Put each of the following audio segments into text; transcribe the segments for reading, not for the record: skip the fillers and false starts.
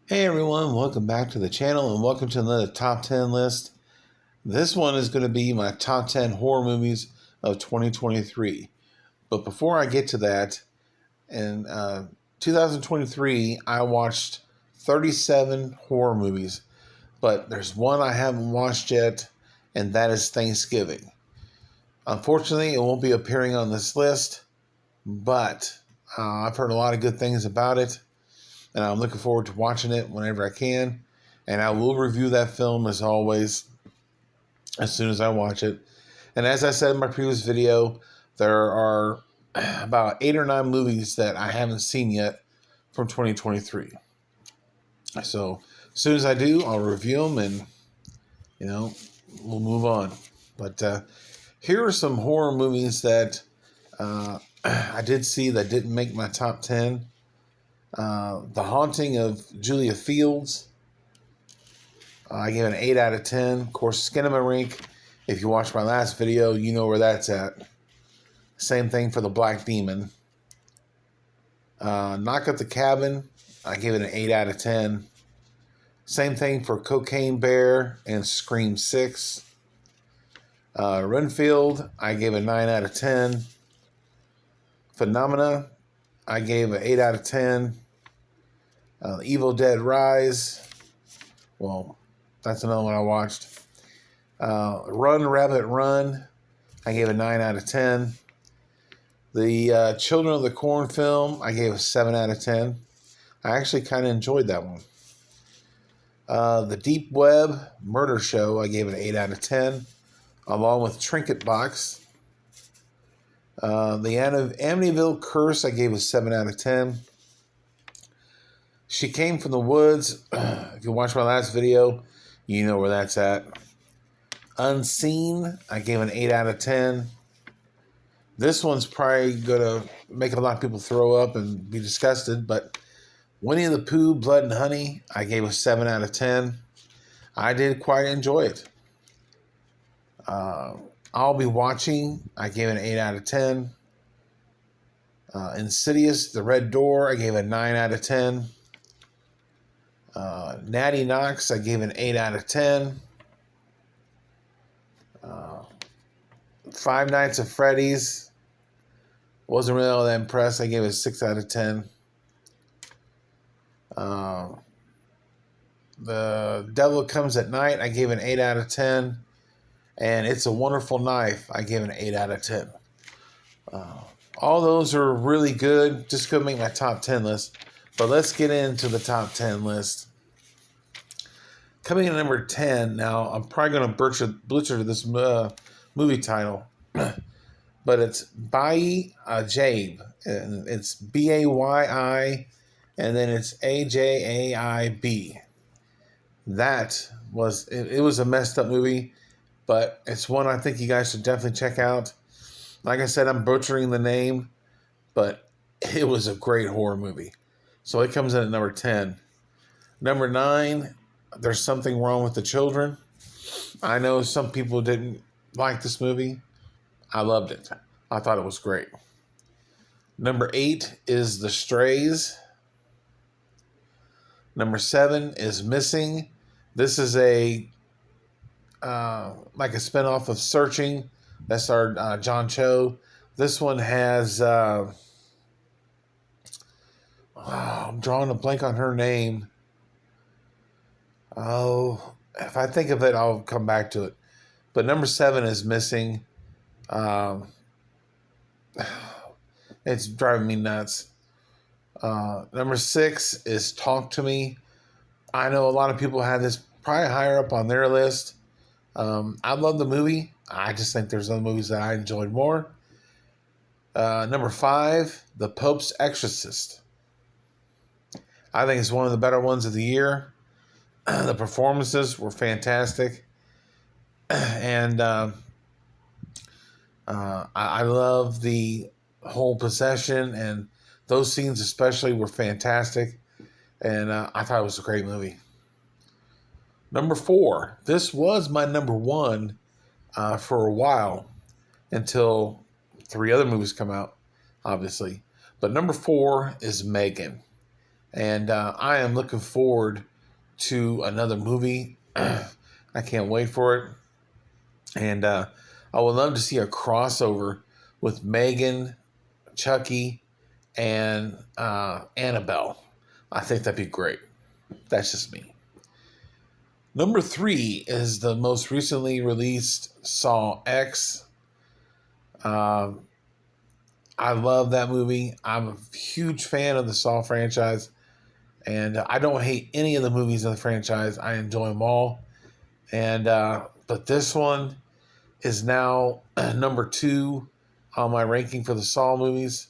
Hey everyone, welcome back to the channel and welcome to another top 10 list. This one is going to be my top 10 horror movies of 2023. But before I get to that, in 2023, I watched 37 horror movies, but there's one I haven't watched yet, and that is Thanksgiving. Unfortunately, it won't be appearing on this list, but I've heard a lot of good things about it, and I'm looking forward to watching it whenever I can. And I will review that film as always as soon as I watch it. And as I said in my previous video, there are about 8 or 9 movies that I haven't seen yet from 2023. So as soon as I do, I'll review them and, we'll move on. But here are some horror movies that I did see that didn't make my top 10. The Haunting of Julia Fields. I gave it an 8 out of 10. Of course, Skinamarink. If you watched my last video, you know where that's at. Same thing for The Black Demon. Knock at the Cabin. I gave it an 8 out of 10. Same thing for Cocaine Bear and Scream 6. Renfield. I gave a 9 out of 10. Phenomena. I gave an 8 out of 10. Evil Dead Rise. Well, that's another one I watched. Run, Rabbit, Run. I gave a 9 out of 10. The Children of the Corn film, I gave a 7 out of 10. I actually kind of enjoyed that one. The Deep Web Murder Show, I gave it an 8 out of 10, along with Trinket Box. The Amityville Curse, I gave a 7 out of 10. She Came from the Woods. If you watched my last video, you know where that's at. Unseen, I gave an 8 out of 10. This one's probably going to make a lot of people throw up and be disgusted, but Winnie the Pooh, Blood and Honey, I gave a 7 out of 10. I did quite enjoy it. I'll Be Watching, I gave an 8 out of 10. Insidious, The Red Door, I gave a 9 out of 10. Natty Knox, I gave an 8 out of 10. Five Nights at Freddy's, wasn't really all that impressed. I gave it a 6 out of 10. The Devil Comes at Night, I gave an 8 out of 10. And It's a Wonderful Knife, I gave an 8 out of 10. All those are really good. Just couldn't make my top 10 list. But let's get into the top 10 list. Coming in at number 10, now I'm probably going to butcher this movie title, but it's Bayi Ajaib. And it's Bayi, and then it's Ajaib. That was, it was a messed up movie, but it's one I think you guys should definitely check out. Like I said, I'm butchering the name, but it was a great horror movie. So it comes in at number 10. Number 9, There's Something Wrong with the Children. I know some people didn't like this movie. I loved it. I thought it was great. Number 8 is The Strays. Number 7 is Missing. This is like a spinoff of Searching. That starred John Cho. This one has I'm drawing a blank on her name. Oh, if I think of it, I'll come back to it. But number 7 is Missing. It's driving me nuts. Number 6 is Talk to Me. I know a lot of people had this probably higher up on their list. I love the movie. I just think there's other movies that I enjoyed more. Number 5, The Pope's Exorcist. I think it's one of the better ones of the year. The performances were fantastic. And I love the whole possession, and those scenes especially were fantastic. And I thought it was a great movie. Number 4, this was my number 1 for a while until 3 other movies come out, obviously. But number 4 is Megan. And I am looking forward to another movie. I can't wait for it. And I would love to see a crossover with Megan, Chucky, and Annabelle. I think that'd be great. That's just me. Number 3 is the most recently released Saw X. Um, I love that movie. I'm a huge fan of the Saw franchise, and I don't hate any of the movies in the franchise. I enjoy them all. And but this one is now number 2 on my ranking for the Saw movies,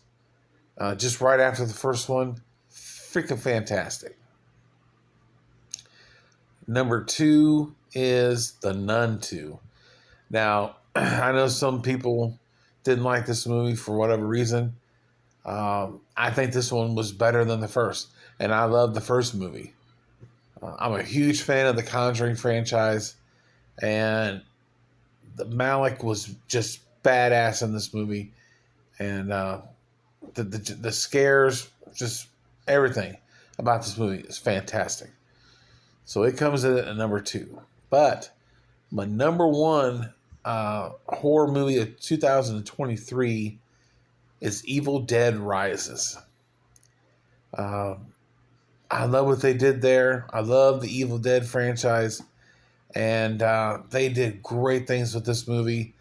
just right after the first one. Freaking fantastic. Number 2 is The Nun 2. Now, I know some people didn't like this movie for whatever reason. I think this one was better than the first, and I love the first movie. I'm a huge fan of the Conjuring franchise, and the Malik was just badass in this movie, and the scares, just everything about this movie is fantastic. So it comes in at number 2. But my number 1 horror movie of 2023 is Evil Dead Rises. I love what they did there. I love the Evil Dead franchise, and they did great things with this movie.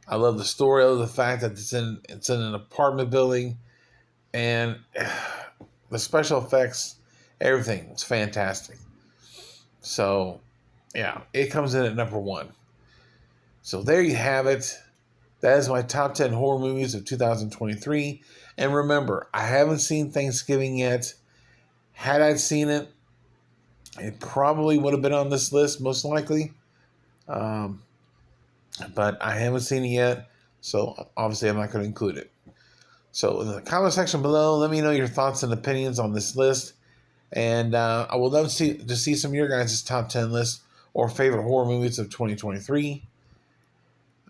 I love the story. I love the fact that it's in an apartment building, and the special effects, everything was fantastic. So, yeah, it comes in at number 1. So there you have it. That is my top 10 horror movies of 2023. And remember, I haven't seen Thanksgiving yet. Had I seen it, it probably would have been on this list, most likely. But I haven't seen it yet, so obviously I'm not going to include it. So in the comment section below, let me know your thoughts and opinions on this list. And I would love to see some of your guys' top 10 lists or favorite horror movies of 2023.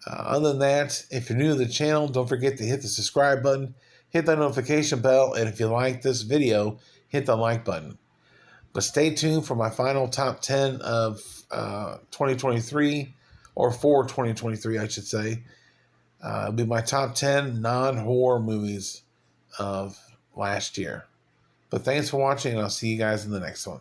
Other than that, if you're new to the channel, don't forget to hit the subscribe button, hit that notification bell, and if you like this video, hit the like button. But stay tuned for my final top 10 of 2023, or for 2023, I should say. It'll be my top 10 non-horror movies of last year. But thanks for watching, and I'll see you guys in the next one.